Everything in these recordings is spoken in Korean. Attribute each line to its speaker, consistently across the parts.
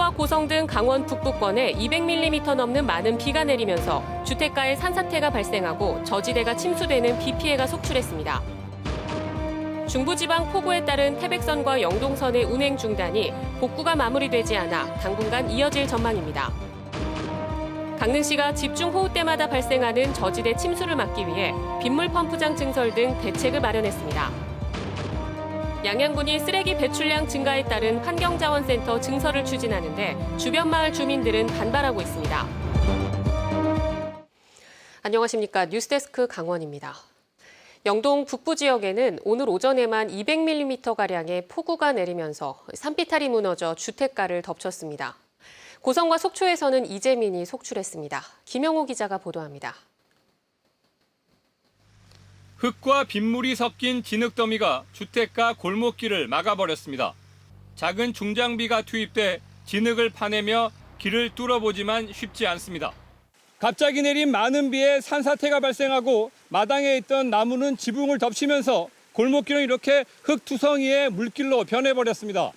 Speaker 1: 포구와 고성 등 강원 북부권에 200mm 넘는 많은 비가 내리면서 주택가에 산사태가 발생하고 저지대가 침수되는 비 피해가 속출했습니다. 중부지방 폭우에 따른 태백선과 영동선의 운행 중단이 복구가 마무리되지 않아 당분간 이어질 전망입니다. 강릉시가 집중호우 때마다 발생하는 저지대 침수를 막기 위해 빗물 펌프장 증설 등 대책을 마련했습니다. 양양군이 쓰레기 배출량 증가에 따른 환경자원센터 증설을 추진하는데 주변 마을 주민들은 반발하고 있습니다. 안녕하십니까. 뉴스데스크 강원입니다. 영동 북부 지역에는 오늘 오전에만 200mm가량의 폭우가 내리면서 산비탈이 무너져 주택가를 덮쳤습니다. 고성과 속초에서는 이재민이 속출했습니다. 김영호 기자가 보도합니다.
Speaker 2: 흙과 빗물이 섞인 진흙더미가 주택가 골목길을 막아버렸습니다. 작은 중장비가 투입돼 진흙을 파내며 길을 뚫어보지만 쉽지 않습니다. 갑자기 내린 많은 비에 산사태가 발생하고 마당에 있던 나무는 지붕을 덮치면서 골목길은 이렇게 흙투성이의 물길로 변해버렸습니다.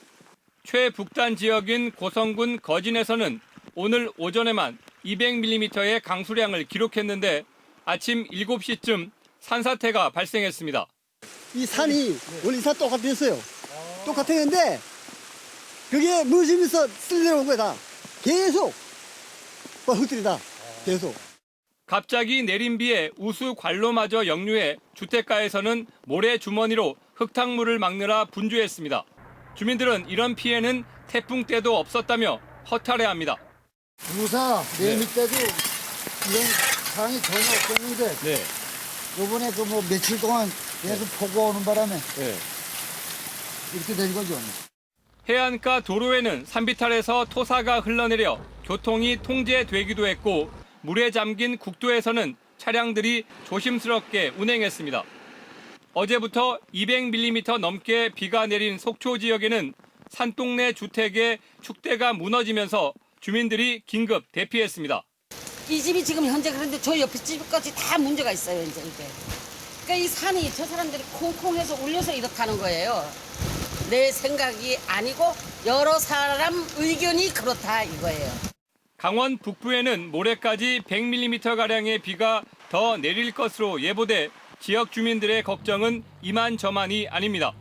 Speaker 2: 최북단 지역인 고성군 거진에서는 오늘 오전에만 200mm의 강수량을 기록했는데 아침 7시쯤 산사태가 발생했습니다.
Speaker 3: 이 산이 원래 이 산 똑같았어요. 똑같았는데 그게 무심해서 쓸려온 거야 다. 계속 흙들이다. 계속.
Speaker 2: 갑자기 내린 비에 우수 관로마저 역류해 주택가에서는 모래주머니로 흙탕물을 막느라 분주했습니다. 주민들은 이런 피해는 태풍 때도 없었다며 허탈해합니다.
Speaker 4: 무사 매미 때도 이런 상황이 전혀 없었는데 요번에 그 뭐 며칠 동안 계속 폭우가 오는 바람에 이렇게 된 거죠.
Speaker 2: 해안가 도로에는 산비탈에서 토사가 흘러내려 교통이 통제되기도 했고 물에 잠긴 국도에서는 차량들이 조심스럽게 운행했습니다. 어제부터 200mm 넘게 비가 내린 속초 지역에는 산동네 주택의 축대가 무너지면서 주민들이 긴급 대피했습니다.
Speaker 5: 이 집이 지금 현재 그런데 저 옆에 집까지 다 문제가 있어요, 이제 이게. 그러니까 이 산이 저 사람들이 콩콩해서 울려서 이렇다는 거예요. 내 생각이 아니고 여러 사람 의견이 그렇다 이거예요.
Speaker 2: 강원 북부에는 모레까지 100mm가량의 비가 더 내릴 것으로 예보돼 지역 주민들의 걱정은 이만저만이 아닙니다.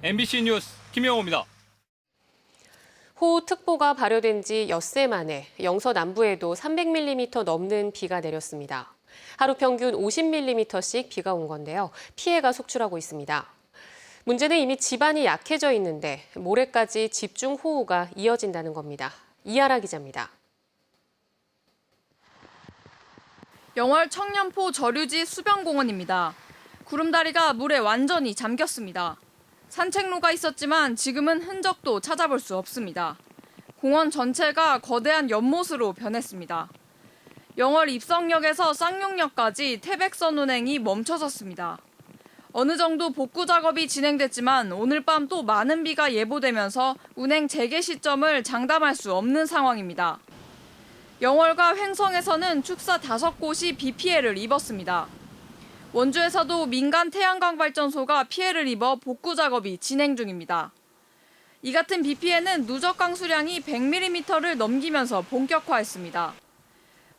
Speaker 2: MBC 뉴스 김영호입니다.
Speaker 1: 호우특보가 발효된 지 엿새 만에 영서 남부에도 300mm 넘는 비가 내렸습니다. 하루 평균 50mm씩 비가 온 건데요. 피해가 속출하고 있습니다. 문제는 이미 지반이 약해져 있는데 모레까지 집중호우가 이어진다는 겁니다. 이하라 기자입니다.
Speaker 6: 영월 청년포 저류지 수변공원입니다. 구름다리가 물에 완전히 잠겼습니다. 산책로가 있었지만 지금은 흔적도 찾아볼 수 없습니다. 공원 전체가 거대한 연못으로 변했습니다. 영월 입성역에서 쌍용역까지 태백선 운행이 멈춰섰습니다. 어느 정도 복구 작업이 진행됐지만 오늘 밤 또 많은 비가 예보되면서 운행 재개 시점을 장담할 수 없는 상황입니다. 영월과 횡성에서는 축사 5곳이 비 피해를 입었습니다. 원주에서도 민간 태양광 발전소가 피해를 입어 복구 작업이 진행 중입니다. 이 같은 비 피해는 누적 강수량이 100mm를 넘기면서 본격화했습니다.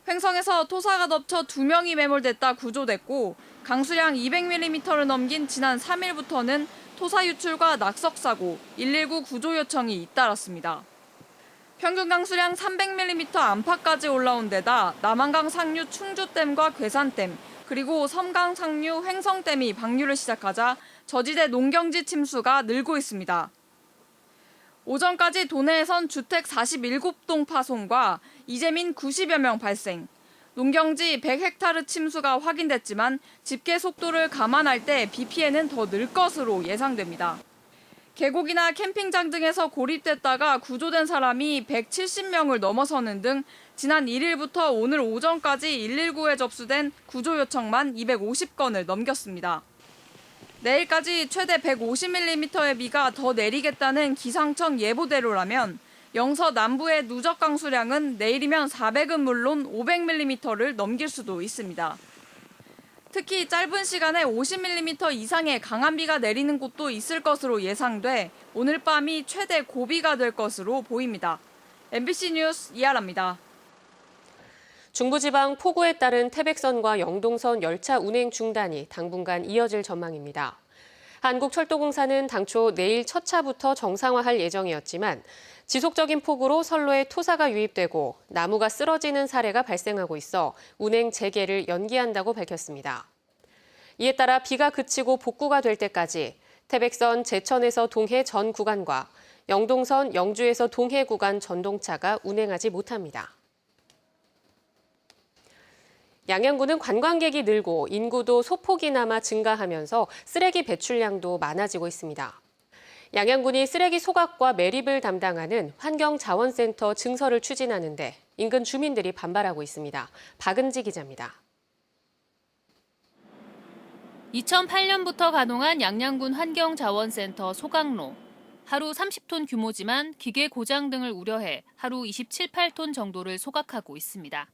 Speaker 6: 횡성에서 토사가 덮쳐 2명이 매몰됐다 구조됐고 강수량 200mm를 넘긴 지난 3일부터는 토사 유출과 낙석 사고, 119 구조 요청이 잇따랐습니다. 평균 강수량 300mm 안팎까지 올라온 데다 남한강 상류 충주댐과 괴산댐, 그리고 섬강 상류 횡성댐이 방류를 시작하자 저지대 농경지 침수가 늘고 있습니다. 오전까지 도내에선 주택 47동 파손과 이재민 90여 명 발생, 농경지 100헥타르 침수가 확인됐지만 집계 속도를 감안할 때 비 피해는 더 늘 것으로 예상됩니다. 계곡이나 캠핑장 등에서 고립됐다가 구조된 사람이 170명을 넘어서는 등 지난 1일부터 오늘 오전까지 119에 접수된 구조 요청만 250건을 넘겼습니다. 내일까지 최대 150mm의 비가 더 내리겠다는 기상청 예보대로라면 영서 남부의 누적 강수량은 내일이면 400은 물론 500mm를 넘길 수도 있습니다. 특히 짧은 시간에 50mm 이상의 강한 비가 내리는 곳도 있을 것으로 예상돼 오늘 밤이 최대 고비가 될 것으로 보입니다. MBC 뉴스 이하라입니다.
Speaker 1: 중부지방 폭우에 따른 태백선과 영동선 열차 운행 중단이 당분간 이어질 전망입니다. 한국철도공사는 당초 내일 첫 차부터 정상화할 예정이었지만 지속적인 폭우로 선로에 토사가 유입되고 나무가 쓰러지는 사례가 발생하고 있어 운행 재개를 연기한다고 밝혔습니다. 이에 따라 비가 그치고 복구가 될 때까지 태백선 제천에서 동해 전 구간과 영동선 영주에서 동해 구간 전동차가 운행하지 못합니다. 양양군은 관광객이 늘고 인구도 소폭이나마 증가하면서 쓰레기 배출량도 많아지고 있습니다. 양양군이 쓰레기 소각과 매립을 담당하는 환경자원센터 증설을 추진하는데 인근 주민들이 반발하고 있습니다. 박은지 기자입니다.
Speaker 7: 2008년부터 가동한 양양군 환경자원센터 소각로. 하루 30톤 규모지만 기계 고장 등을 우려해 하루 27, 8톤 정도를 소각하고 있습니다.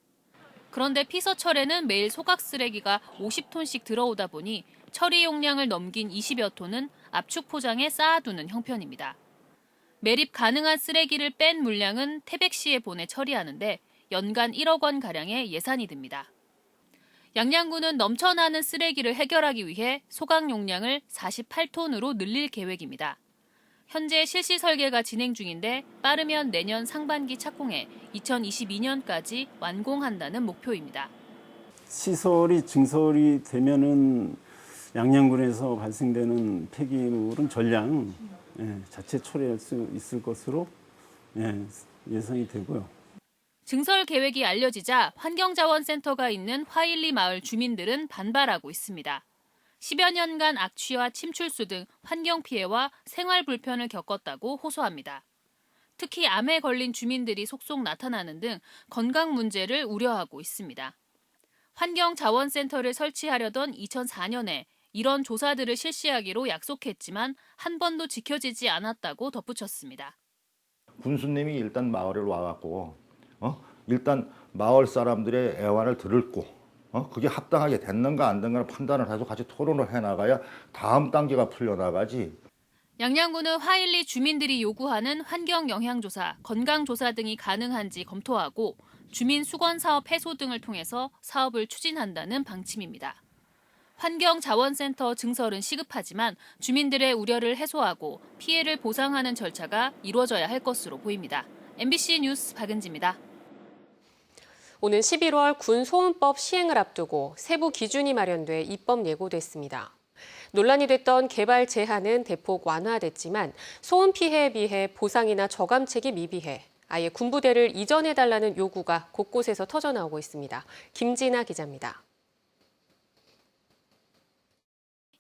Speaker 7: 그런데 피서철에는 매일 소각 쓰레기가 50톤씩 들어오다 보니 처리 용량을 넘긴 20여 톤은 압축 포장에 쌓아두는 형편입니다. 매립 가능한 쓰레기를 뺀 물량은 태백시에 보내 처리하는데 연간 1억 원가량의 예산이 듭니다. 양양군은 넘쳐나는 쓰레기를 해결하기 위해 소각 용량을 48톤으로 늘릴 계획입니다. 현재 실시 설계가 진행 중인데 빠르면 내년 상반기 착공해 2022년까지 완공한다는 목표입니다.
Speaker 8: 시설이 증설이 되면은 양양군에서 발생되는 폐기물은 전량 자체 처리할 수 있을 것으로 예상이 되고요.
Speaker 7: 증설 계획이 알려지자 환경자원센터가 있는 화일리 마을 주민들은 반발하고 있습니다. 10여 년간 악취와 침출수 등 환경 피해와 생활 불편을 겪었다고 호소합니다. 특히 암에 걸린 주민들이 속속 나타나는 등 건강 문제를 우려하고 있습니다. 환경자원센터를 설치하려던 2004년에 이런 조사들을 실시하기로 약속했지만 한 번도 지켜지지 않았다고 덧붙였습니다.
Speaker 9: 군수님이 일단 마을에 와갖고 일단 마을 사람들의 애환을 들었고 그게 합당하게 됐는가 안 됐는가 판단을 해서 같이 토론을 해나가야 다음 단계가 풀려나가지.
Speaker 7: 양양군은 화일리 주민들이 요구하는 환경영향조사, 건강조사 등이 가능한지 검토하고 주민수건사업 해소 등을 통해서 사업을 추진한다는 방침입니다. 환경자원센터 증설은 시급하지만 주민들의 우려를 해소하고 피해를 보상하는 절차가 이루어져야 할 것으로 보입니다. MBC 뉴스 박은지입니다.
Speaker 1: 오는 11월 군소음법 시행을 앞두고 세부 기준이 마련돼 입법 예고됐습니다. 논란이 됐던 개발 제한은 대폭 완화됐지만 소음 피해에 비해 보상이나 저감책이 미비해 아예 군부대를 이전해달라는 요구가 곳곳에서 터져나오고 있습니다. 김진아 기자입니다.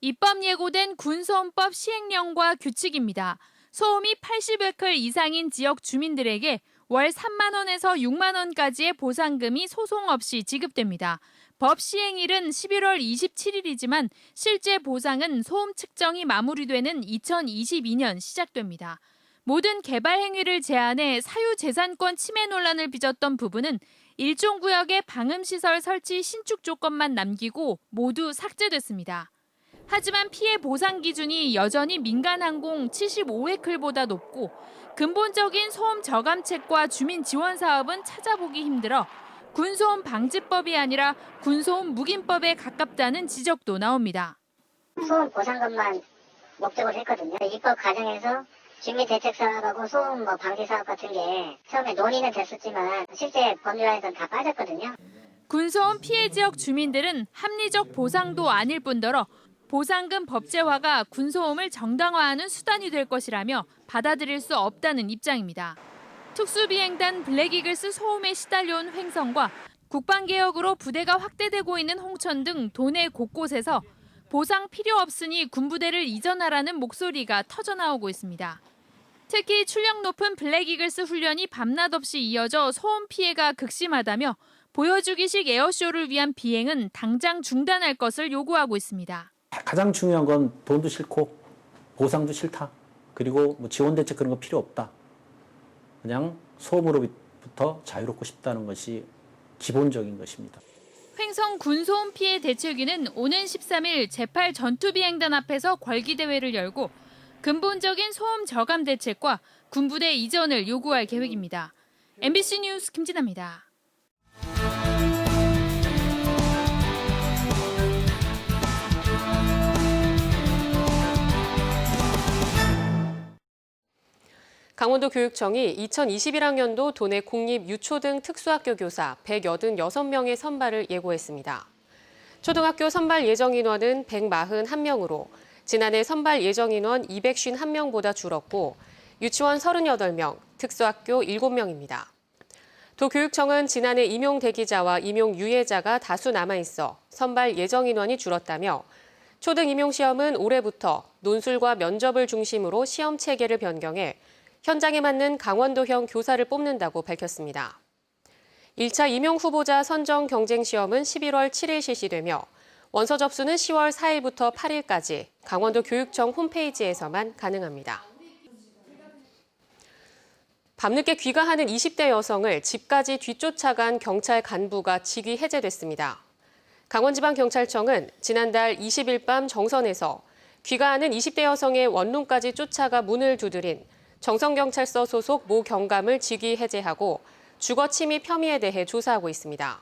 Speaker 10: 입법 예고된 군소음법 시행령과 규칙입니다. 소음이 80베클 이상인 지역 주민들에게 월 3만 원에서 6만 원까지의 보상금이 소송 없이 지급됩니다. 법 시행일은 11월 27일이지만 실제 보상은 소음 측정이 마무리되는 2022년 시작됩니다. 모든 개발 행위를 제한해 사유재산권 침해 논란을 빚었던 부분은 일종구역의 방음시설 설치 신축 조건만 남기고 모두 삭제됐습니다. 하지만 피해 보상 기준이 여전히 민간항공 75회클보다 높고 근본적인 소음 저감책과 주민 지원 사업은 찾아보기 힘들어 군소음 방지법이 아니라 군소음 묵인법에 가깝다는 지적도 나옵니다.
Speaker 11: 소음 보상금만 목적으로 했거든요. 입법 과정에서 주민대책사업하고 소음 방지사업 같은 게 처음에 논의는 됐었지만 실제 법률안에서는 다 빠졌거든요.
Speaker 10: 군소음 피해 지역 주민들은 합리적 보상도 아닐 뿐더러 보상금 법제화가 군소음을 정당화하는 수단이 될 것이라며 받아들일 수 없다는 입장입니다. 특수비행단 블랙이글스 소음에 시달려온 횡성과 국방개혁으로 부대가 확대되고 있는 홍천 등 도내 곳곳에서 보상 필요 없으니 군부대를 이전하라는 목소리가 터져나오고 있습니다. 특히 출력 높은 블랙이글스 훈련이 밤낮 없이 이어져 소음 피해가 극심하다며 보여주기식 에어쇼를 위한 비행은 당장 중단할 것을 요구하고 있습니다.
Speaker 12: 가장 중요한 건 돈도 싫고 보상도 싫다. 그리고 지원 대책 그런 거 필요 없다. 그냥 소음으로부터 자유롭고 싶다는 것이 기본적인 것입니다.
Speaker 10: 횡성 군소음 피해 대책위는 오는 13일 제8 전투비행단 앞에서 궐기대회를 열고 근본적인 소음 저감 대책과 군부대 이전을 요구할 계획입니다. MBC 뉴스 김진아입니다.
Speaker 1: 강원도 교육청이 2021학년도 도내 공립 유초등 특수학교 교사 186명의 선발을 예고했습니다. 초등학교 선발 예정 인원은 141명으로 지난해 선발 예정 인원 251명보다 줄었고 유치원 38명, 특수학교 7명입니다. 도교육청은 지난해 임용 대기자와 임용 유예자가 다수 남아있어 선발 예정 인원이 줄었다며 초등 임용 시험은 올해부터 논술과 면접을 중심으로 시험 체계를 변경해 현장에 맞는 강원도형 교사를 뽑는다고 밝혔습니다. 1차 임용 후보자 선정 경쟁 시험은 11월 7일 실시되며 원서 접수는 10월 4일부터 8일까지 강원도 교육청 홈페이지에서만 가능합니다. 밤늦게 귀가하는 20대 여성을 집까지 뒤쫓아간 경찰 간부가 직위 해제됐습니다. 강원지방경찰청은 지난달 20일 밤 정선에서 귀가하는 20대 여성의 원룸까지 쫓아가 문을 두드린 정선경찰서 소속 모 경감을 직위 해제하고 주거 침입 혐의에 대해 조사하고 있습니다.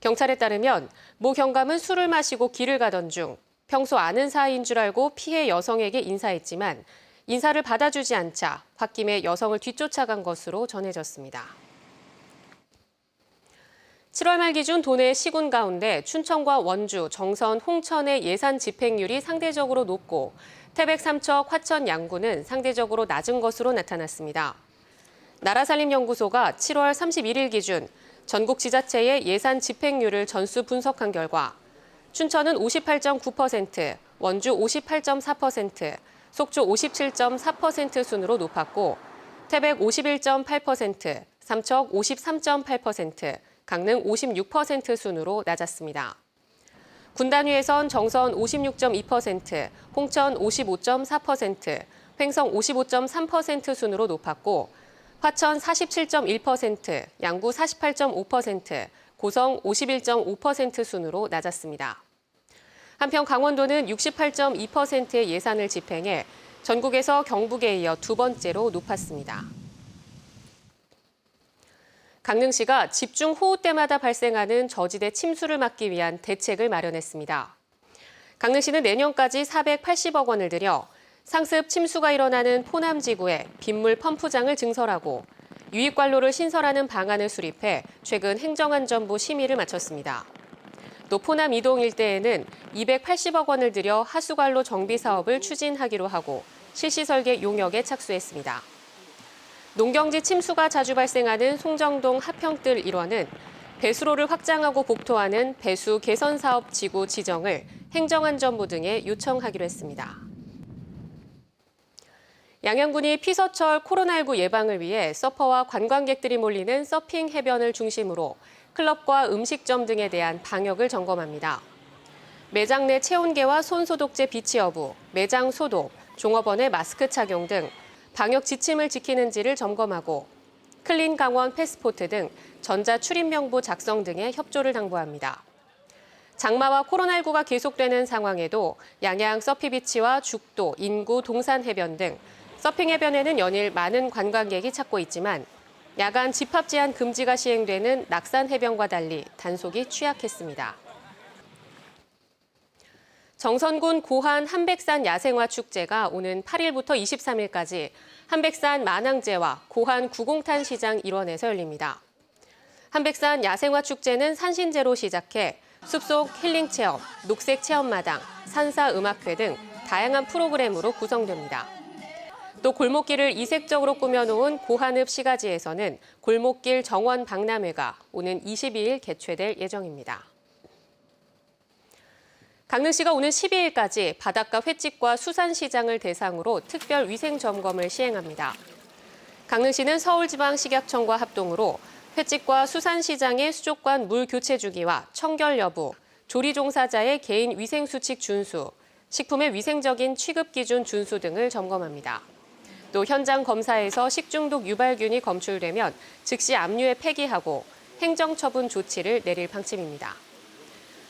Speaker 1: 경찰에 따르면 모 경감은 술을 마시고 길을 가던 중 평소 아는 사이인 줄 알고 피해 여성에게 인사했지만 인사를 받아주지 않자 홧김에 여성을 뒤쫓아간 것으로 전해졌습니다. 7월 말 기준 도내 시군 가운데 춘천과 원주, 정선, 홍천의 예산 집행률이 상대적으로 높고 태백, 삼척, 화천, 양구는 상대적으로 낮은 것으로 나타났습니다. 나라살림연구소가 7월 31일 기준 전국 지자체의 예산 집행률을 전수 분석한 결과 춘천은 58.9%, 원주 58.4%, 속초 57.4% 순으로 높았고 태백 51.8%, 삼척 53.8%, 강릉 56% 순으로 낮았습니다. 군단위에선 정선 56.2%, 홍천 55.4%, 횡성 55.3% 순으로 높았고 화천 47.1%, 양구 48.5%, 고성 51.5% 순으로 낮았습니다. 한편 강원도는 68.2%의 예산을 집행해 전국에서 경북에 이어 두 번째로 높았습니다. 강릉시가 집중호우 때마다 발생하는 저지대 침수를 막기 위한 대책을 마련했습니다. 강릉시는 내년까지 480억 원을 들여 상습 침수가 일어나는 포남지구에 빗물 펌프장을 증설하고 유입관로를 신설하는 방안을 수립해 최근 행정안전부 심의를 마쳤습니다. 또 포남 이동 일대에는 280억 원을 들여 하수관로 정비 사업을 추진하기로 하고 실시 설계 용역에 착수했습니다. 농경지 침수가 자주 발생하는 송정동 하평뜰 일원은 배수로를 확장하고 복토하는 배수 개선 사업 지구 지정을 행정안전부 등에 요청하기로 했습니다. 양양군이 피서철 코로나19 예방을 위해 서퍼와 관광객들이 몰리는 서핑 해변을 중심으로 클럽과 음식점 등에 대한 방역을 점검합니다. 매장 내 체온계와 손소독제 비치 여부, 매장 소독, 종업원의 마스크 착용 등 방역 지침을 지키는지를 점검하고 클린 강원 패스포트 등 전자 출입 명부 작성 등의 협조를 당부합니다. 장마와 코로나19가 계속되는 상황에도 양양 서피비치와 죽도, 인구, 동산해변 등 서핑 해변에는 연일 많은 관광객이 찾고 있지만 야간 집합 제한 금지가 시행되는 낙산 해변과 달리 단속이 취약했습니다. 정선군 고한 한백산 야생화 축제가 오는 8일부터 23일까지 한백산 만항제와 고한 구공탄 시장 일원에서 열립니다. 한백산 야생화 축제는 산신제로 시작해 숲속 힐링 체험, 녹색 체험마당, 산사 음악회 등 다양한 프로그램으로 구성됩니다. 또 골목길을 이색적으로 꾸며놓은 고한읍 시가지에서는 골목길 정원 박람회가 오는 22일 개최될 예정입니다. 강릉시가 오는 12일까지 바닷가 횟집과 수산시장을 대상으로 특별 위생 점검을 시행합니다. 강릉시는 서울지방식약청과 합동으로 횟집과 수산시장의 수족관 물 교체 주기와 청결 여부, 조리 종사자의 개인 위생 수칙 준수, 식품의 위생적인 취급 기준 준수 등을 점검합니다. 또 현장 검사에서 식중독 유발균이 검출되면 즉시 압류에 폐기하고 행정처분 조치를 내릴 방침입니다.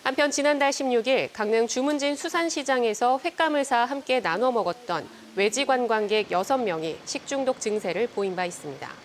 Speaker 1: 한편 지난달 16일 강릉 주문진 수산시장에서 횟감을 사 함께 나눠 먹었던 외지 관광객 6명이 식중독 증세를 보인 바 있습니다.